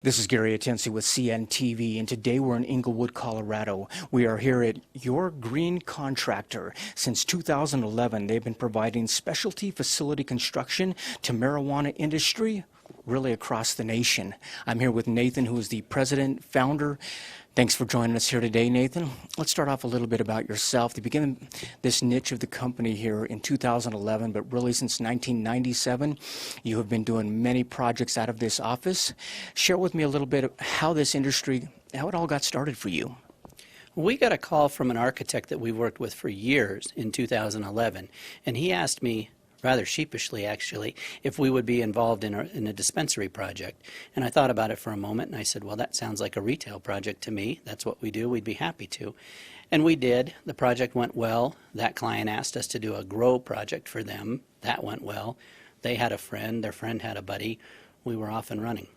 This is Gary Atensi with CNTV, and today we're in Inglewood, Colorado. We are here at Your Green Contractor. Since 2011, they've been providing specialty facility construction to marijuana industry really across the nation. I'm here with Nathan, who is the president, founder. Thanks for joining us here today, Nathan. Let's start off a little bit about yourself. You began this niche of the company here in 2011, but really since 1997, you have been doing many projects out of this office. Share with me a little bit of how this industry, how it all got started for you. We got a call from an architect that we worked with for years in 2011, and he asked me, rather sheepishly actually, if we would be involved in a dispensary project. And I thought about it for a moment, and I said, well, that sounds like a retail project to me. That's what we do. We'd be happy to. And we did. The project went well. That client asked us to do a grow project for them. That went well. They had a friend. Their friend had a buddy. We were off and running.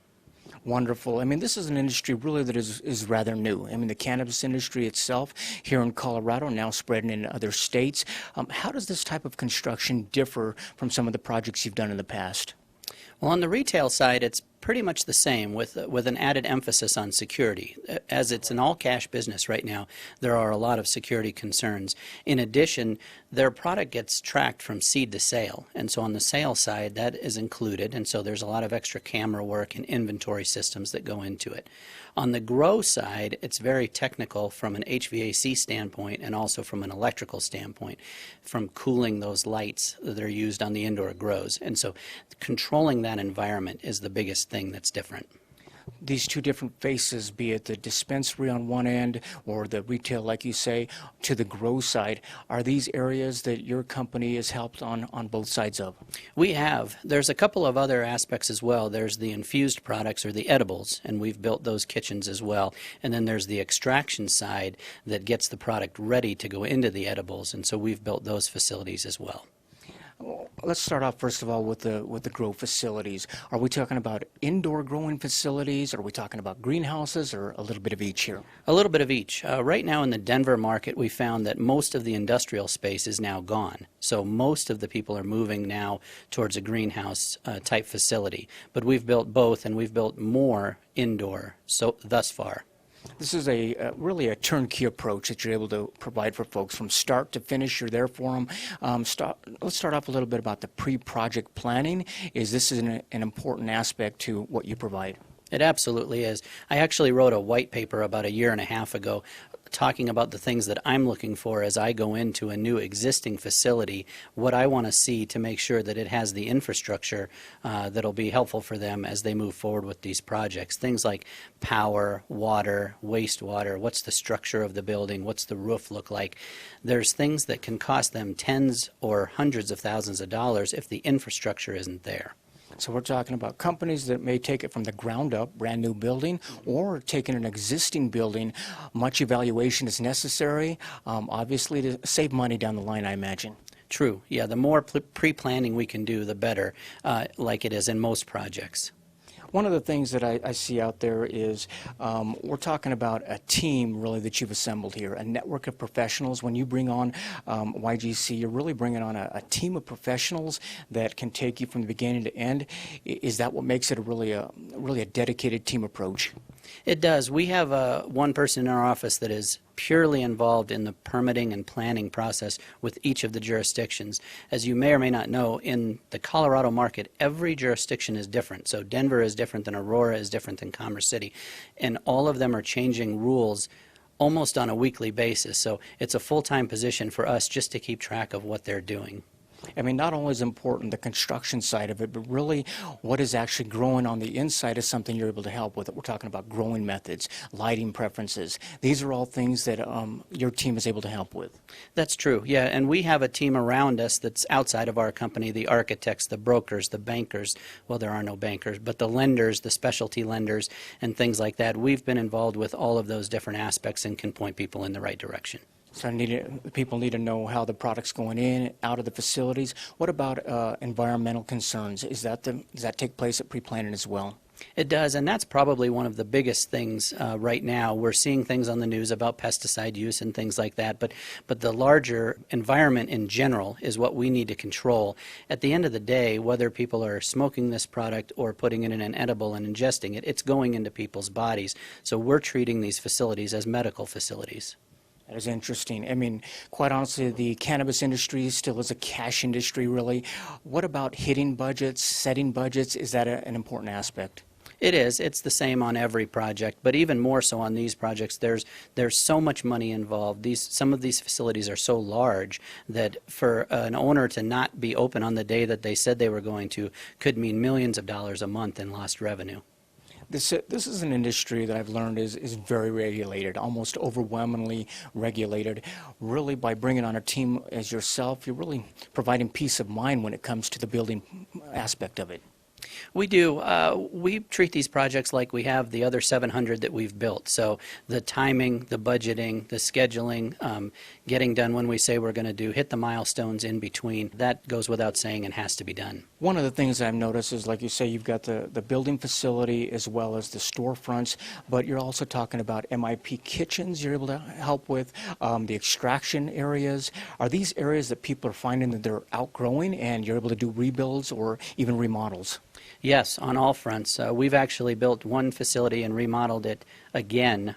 Wonderful. I mean, this is an industry really that is rather new. I mean, the cannabis industry itself here in Colorado, now spreading in other states. How does this type of construction differ from some of the projects you've done in the past? Well, on the retail side, it's pretty much the same with an added emphasis on security. As it's an all-cash business right now, there are a lot of security concerns. In addition, their product gets tracked from seed to sale, and so on the sale side, that is included, and so there's a lot of extra camera work and inventory systems that go into it. On the grow side, it's very technical from an HVAC standpoint and also from an electrical standpoint, from cooling those lights that are used on the indoor grows. And so controlling that environment is the biggest thing that's different. These two different faces, be it the dispensary on one end or the retail, like you say, to the grow side, are these areas that your company has helped on both sides of? We have. There's a couple of other aspects as well. There's the infused products or the edibles, and we've built those kitchens as well. And then there's the extraction side that gets the product ready to go into the edibles, and so we've built those facilities as well. Let's start off first of all with the grow facilities. Are we talking about indoor growing facilities? Are we talking about greenhouses, or a little bit of each here? A little bit of each. Right now in the Denver market, we found that most of the industrial space is now gone. So most of the people are moving now towards a greenhouse type facility. But we've built both, and we've built more indoor thus far. This is really a turnkey approach that you're able to provide for folks from start to finish. You're there for them. Let's start off a little bit about the pre-project planning. Is this an important aspect to what you provide? It absolutely is. I actually wrote a white paper about a year and a half ago talking about the things that I'm looking for as I go into a new existing facility, what I want to see to make sure that it has the infrastructure that'll be helpful for them as they move forward with these projects. Things like power, water, wastewater, what's the structure of the building, what's the roof look like. There's things that can cost them tens or hundreds of thousands of dollars if the infrastructure isn't there. So we're talking about companies that may take it from the ground up, brand new building, or taking an existing building. Much evaluation is necessary, obviously, to save money down the line, I imagine. True. Yeah, the more pre-planning we can do, the better, like it is in most projects. One of the things that I see out there is we're talking about a team really that you've assembled here, a network of professionals. When you bring on YGC, you're really bringing on a team of professionals that can take you from the beginning to end. Is that what makes it really a dedicated team approach? It does. We have one person in our office that is purely involved in the permitting and planning process with each of the jurisdictions. As you may or may not know, in the Colorado market, every jurisdiction is different. So Denver is different than Aurora, is different than Commerce City, and all of them are changing rules almost on a weekly basis. So it's a full-time position for us just to keep track of what they're doing. I mean, not only is important the construction side of it, but really what is actually growing on the inside is something you're able to help with. We're talking about growing methods, lighting preferences. These are all things that your team is able to help with. That's true, yeah, and we have a team around us that's outside of our company, the architects, the brokers, the bankers. Well, there are no bankers, but the lenders, the specialty lenders, and things like that. We've been involved with all of those different aspects and can point people in the right direction. So people need to know how the product's going in, out of the facilities. What about environmental concerns? Does that take place at pre-planning as well? It does, and that's probably one of the biggest things right now. We're seeing things on the news about pesticide use and things like that, but the larger environment in general is what we need to control. At the end of the day, whether people are smoking this product or putting it in an edible and ingesting it, it's going into people's bodies. So we're treating these facilities as medical facilities. That is interesting. I mean, quite honestly, the cannabis industry still is a cash industry, really. What about hitting budgets, setting budgets? Is that an important aspect? It is. It's the same on every project, but even more so on these projects. There's so much money involved. Some of these facilities are so large that for an owner to not be open on the day that they said they were going to could mean millions of dollars a month in lost revenue. This is an industry that I've learned is very regulated, almost overwhelmingly regulated. Really, by bringing on a team as yourself, you're really providing peace of mind when it comes to the building aspect of it. We do. We treat these projects like we have the other 700 that we've built. So the timing, the budgeting, the scheduling, getting done when we say we're going to do, hit the milestones in between, that goes without saying and has to be done. One of the things I've noticed is, like you say, you've got the building facility as well as the storefronts, but you're also talking about MIP kitchens you're able to help with, the extraction areas. Are these areas that people are finding that they're outgrowing and you're able to do rebuilds or even remodels? Yes, on all fronts. We've actually built one facility and remodeled it again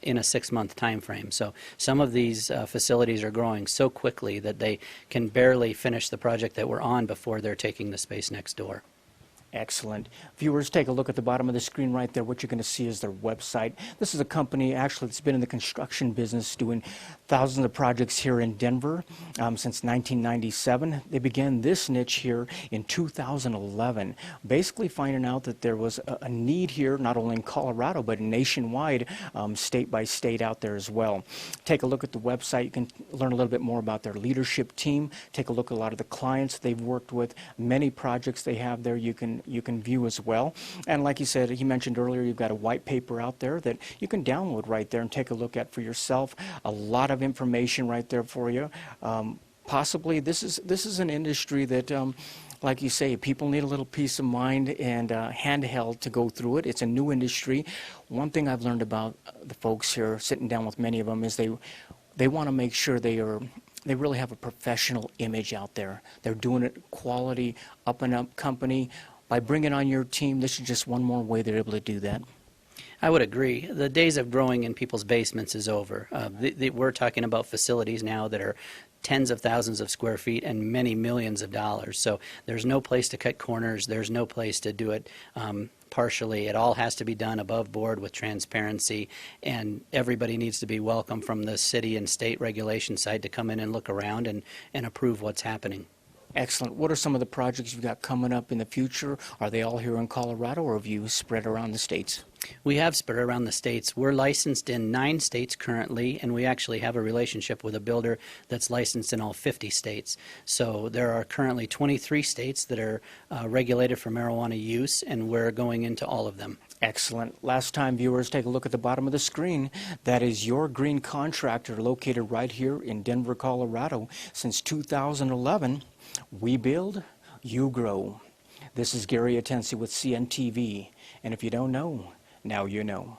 in a 6-month time frame. So some of these facilities are growing so quickly that they can barely finish the project that we're on before they're taking the space next door. Excellent. Viewers, take a look at the bottom of the screen right there. What you're going to see is their website. This is a company actually that's been in the construction business doing thousands of projects here in Denver since 1997. They began this niche here in 2011, basically finding out that there was a need here, not only in Colorado, but nationwide, state by state out there as well. Take a look at the website. You can learn a little bit more about their leadership team. Take a look at a lot of the clients they've worked with, many projects they have there you can view as well. And like you said, he mentioned earlier, you've got a white paper out there that you can download right there and take a look at for yourself. A lot of information right there for you. Possibly this is an industry that like you say, people need a little peace of mind and handheld to go through it. It's a new industry. One thing I've learned about the folks here, sitting down with many of them, is they want to make sure they really have a professional image out there. They're doing it quality, up and up company. By bringing on your team, this is just one more way they're able to do that. I would agree. The days of growing in people's basements is over. We're talking about facilities now that are tens of thousands of square feet and many millions of dollars. So there's no place to cut corners. There's no place to do it partially. It all has to be done above board with transparency, and everybody needs to be welcome from the city and state regulation side to come in and look around and approve what's happening. Excellent. What are some of the projects you've got coming up in the future? Are they all here in Colorado, or have you spread around the states? We have spread around the states. We're licensed in 9 states currently, and we actually have a relationship with a builder that's licensed in all 50 states. So there are currently 23 states that are regulated for marijuana use, and we're going into all of them. Excellent. Last time, viewers, take a look at the bottom of the screen. That is your green contractor located right here in Denver, Colorado. Since 2011, we build, you grow. This is Gary Atensi with CNTV, and if you don't know, now you know.